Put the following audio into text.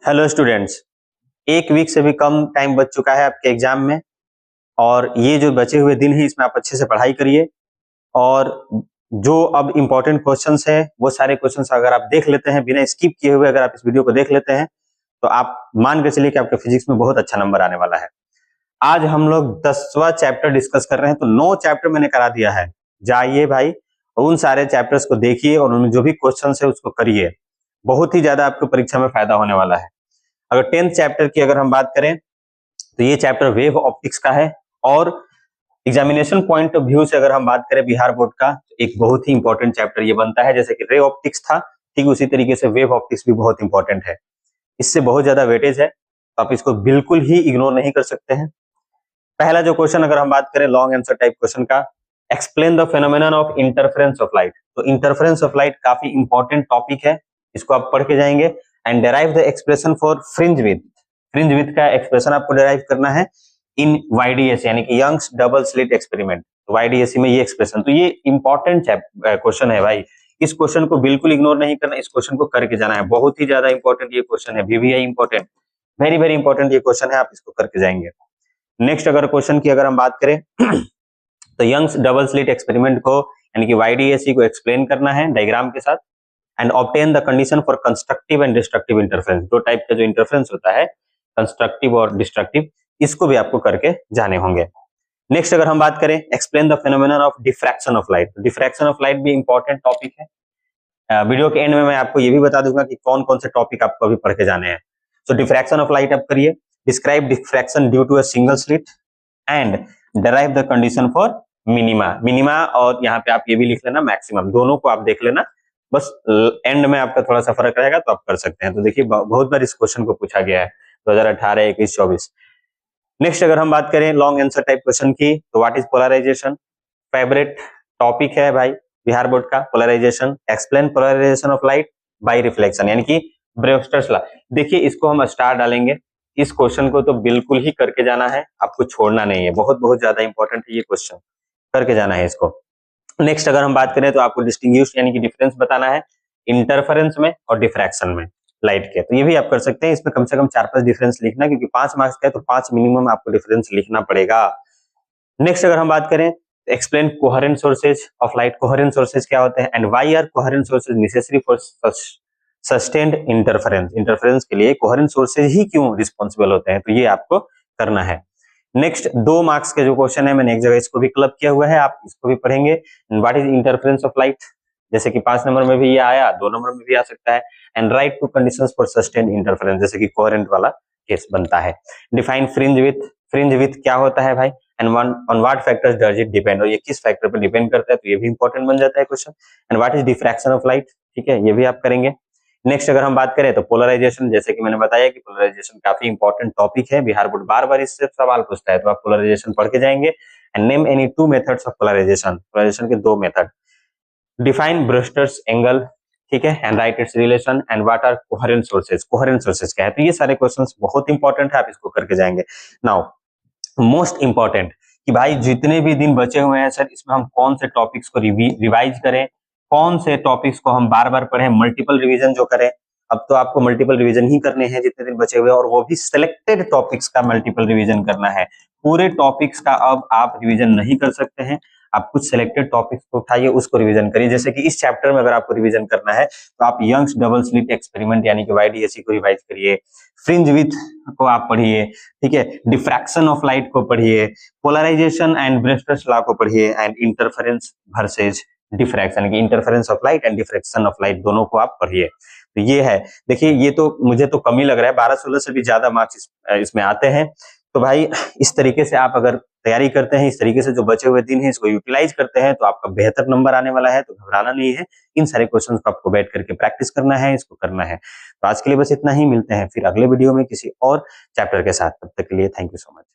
Hello students, एक week से भी कम टाइम बच चुका है आपके एग्जाम में। और ये जो बचे हुए दिन हैं इसमें आप अच्छे से पढ़ाई करिए। और जो अब इम्पोर्टेंट क्वेश्चंस हैं वो सारे क्वेश्चंस अगर आप देख लेते हैं बिना स्किप किए हुए, अगर आप इस वीडियो को देख लेते हैं तो आप मान के चलिए कि आपके फिजिक्स में बहुत अच्छा नंबर आने वाला है। आज हम लोग 10वां चैप्टर डिस्कस कर रहे हैं, तो 9 चैप्टर मैंने करा दिया है। जाइए भाई, उन सारे चैप्टर्स को देखिए और उनमें जो भी क्वेश्चन है उसको करिए। बहुत ही ज्यादा आपको परीक्षा में फायदा होने वाला है। अगर 10th चैप्टर की अगर हम बात करें तो ये चैप्टर वेव ऑप्टिक्स का है। और एग्जामिनेशन पॉइंट ऑफ व्यू से अगर हम बात करें बिहार बोर्ड का, एक बहुत ही इंपॉर्टेंट चैप्टर ये बनता है। जैसे कि रे ऑप्टिक्स था, ठीक उसी तरीके से वेव ऑप्टिक्स भी बहुत इंपॉर्टेंट है। इससे बहुत ज्यादा वेटेज है, तो आप इसको बिल्कुल ही इग्नोर नहीं कर सकते हैं। पहला जो क्वेश्चन अगर हम बात करें लॉन्ग आंसर टाइप क्वेश्चन का, explain the phenomenon of interference of light. तो इंटरफेरेंस ऑफ लाइट काफी इंपॉर्टेंट टॉपिक है, इसको आप पढ़ के जाएंगे। And derive the expression for fringe width. Fringe width का एक्सप्रेशन आपको डेराइव करना है इन वाईडीएस यानी कि Young's double slit experiment. YDSC में ये एक्सप्रेशन, तो ये इंपॉर्टेंट क्वेश्चन है भाई। इस क्वेश्चन को बिल्कुल इग्नोर नहीं करना, इस क्वेश्चन को करके जाना है। बहुत ही ज्यादा इंपॉर्टेंट ये क्वेश्चन है, VVI important, very very important ये क्वेश्चन है, आप इसको करके जाएंगे। नेक्स्ट अगर क्वेश्चन की अगर हम बात करें तो यंग्स डबल स्लिट एक्सपेरिमेंट को यानी कि वाईडीएससी को एक्सप्लेन करना है डायग्राम के साथ। And obtain the condition for constructive and destructive interference. दो टाइप का जो इंटरफेरेंस होता है, कंस्ट्रक्टिव और डिस्ट्रक्टिव, इसको भी आपको करके जाने होंगे। नेक्स्ट अगर हम बात करें explain the phenomenon of diffraction of light. Diffraction of light भी इंपॉर्टेंट टॉपिक है। वीडियो के एंड में मैं आपको ये भी बता दूंगा कि कौन कौन से टॉपिक आपको अभी पढ़ के जाने हैं। सो डिफ्रैक्शन ऑफ लाइट आप करिए। Describe diffraction due to a single slit and derive the condition for minima. Minima और यहाँ पे आप ये भी लिख लेना मैक्सिमम, दोनों को आप देख लेना। बस एंड में आपका थोड़ा सा फर्क रहेगा तो आप कर सकते हैं। तो देखिए बहुत बार इस क्वेश्चन को पूछा गया है 2018, 21, 24। नेक्स्ट अगर हम बात करें लॉन्ग आंसर टाइप क्वेश्चन की, तो what is polarization. Favourite topic है भाई बिहार बोर्ड का polarization. Explain polarization of light by reflection यानी कि ब्रेवस्टर्स लॉ। देखिए इसको हम स्टार डालेंगे, इस क्वेश्चन को तो बिल्कुल ही करके जाना है, आपको छोड़ना नहीं है। बहुत बहुत ज्यादा इंपॉर्टेंट है ये क्वेश्चन, करके जाना है इसको। नेक्स्ट अगर हम बात करें तो आपको डिस्टिंग्विश यानी कि डिफरेंस बताना है इंटरफेरेंस में और डिफ्रैक्शन में लाइट के। तो ये भी आप कर सकते हैं। इसमें कम से कम 4-5 डिफरेंस लिखना, क्योंकि 5 मार्क्स का है तो 5 मिनिमम आपको डिफरेंस लिखना पड़ेगा। नेक्स्ट अगर हम बात करें explain coherent sources of light. Coherent sources क्या होते हैं and why are coherent sources necessary for sustained interference. Interference के लिए कोहेरेंट सोर्सेज ही क्यों रिस्पॉन्सिबल होते हैं, तो ये आपको करना है। नेक्स्ट 2 मार्क्स के जो क्वेश्चन है, मैंने एक जगह इसको भी क्लब किया हुआ है, आप इसको भी पढ़ेंगे। What is interference of light, जैसे कि 5 नंबर में भी ये आया, 2 नंबर में भी आ सकता है। And right to conditions for sustained interference, जैसे कि कोहेरेंट वाला केस बनता है। Define fringe width. Fringe width क्या होता है भाई and on what factors does it depend, और ये किस फैक्टर पर डिपेंड करता है, तो ये भी इंपॉर्टेंट बन जाता है question. And what is diffraction of light, ठीक है, ये भी आप करेंगे। नेक्स्ट अगर हम बात करें तो पोलराइजेशन, जैसे कि मैंने बताया कि पोलराइजेशन काफी इंपॉर्टेंट टॉपिक है, बिहार बोर्ड बार बार इससे सवाल पूछता है, तो आप पोलराइजेशन पढ़ के जाएंगे। And name any 2 methods of polarization. Polarization के 2 मेथड। डिफाइन ब्रेवस्टर्स एंगल, ठीक है, and write its relation. And what are coherent sources. Coherent sources क्या है, तो ये सारे क्वेश्चंस बहुत इंपॉर्टेंट है, आप इसको करके जाएंगे। नाउ मोस्ट इंपॉर्टेंट कि भाई जितने भी दिन बचे हुए हैं सर, इसमें हम कौन से टॉपिक्स को रिवाइज करें, कौन से टॉपिक्स को हम बार बार पढ़ें, मल्टीपल रिवीजन जो करें। अब तो आपको मल्टीपल रिवीजन ही करने हैं जितने दिन बचे हुए, और वो भी सिलेक्टेड टॉपिक्स का मल्टीपल रिवीजन करना है। पूरे टॉपिक्स का अब आप रिवीजन नहीं कर सकते हैं, आप कुछ सिलेक्टेड टॉपिक्स को उठाइए, उसको रिवीजन करिए। जैसे कि इस चैप्टर में अगर आपको रिवीजन करना है तो आप यंग्स डबल स्लिट एक्सपेरिमेंट यानी कि वाईडीएससी को रिवाइज करिए, फ्रिंज विड्थ को आप पढ़िए, ठीक है, डिफ्रैक्शन ऑफ लाइट को पढ़िए, पोलराइजेशन एंड ब्रेवस्टर्स लॉ को पढ़िए, एंड इंटरफेरेंस वर्सेज डिफ्रैक्शन की interference of light and diffraction of light दोनों को आप पढ़िए। तो ये है, देखिए ये तो मुझे तो कम ही लग रहा है, 12-16 से भी ज्यादा मार्क्स इसमें आते हैं। तो भाई इस तरीके से आप अगर तैयारी करते हैं, इस तरीके से जो बचे हुए दिन है इसको यूटिलाइज करते हैं, तो आपका बेहतर नंबर आने वाला है। तो घबराना नहीं है, इन सारे क्वेश्चंस को आपको बैठ करके प्रैक्टिस करना है, इसको करना है। तो आज के लिए बस इतना ही, मिलते हैं फिर अगले वीडियो में किसी और चैप्टर के साथ। तब तक के लिए थैंक यू सो मच।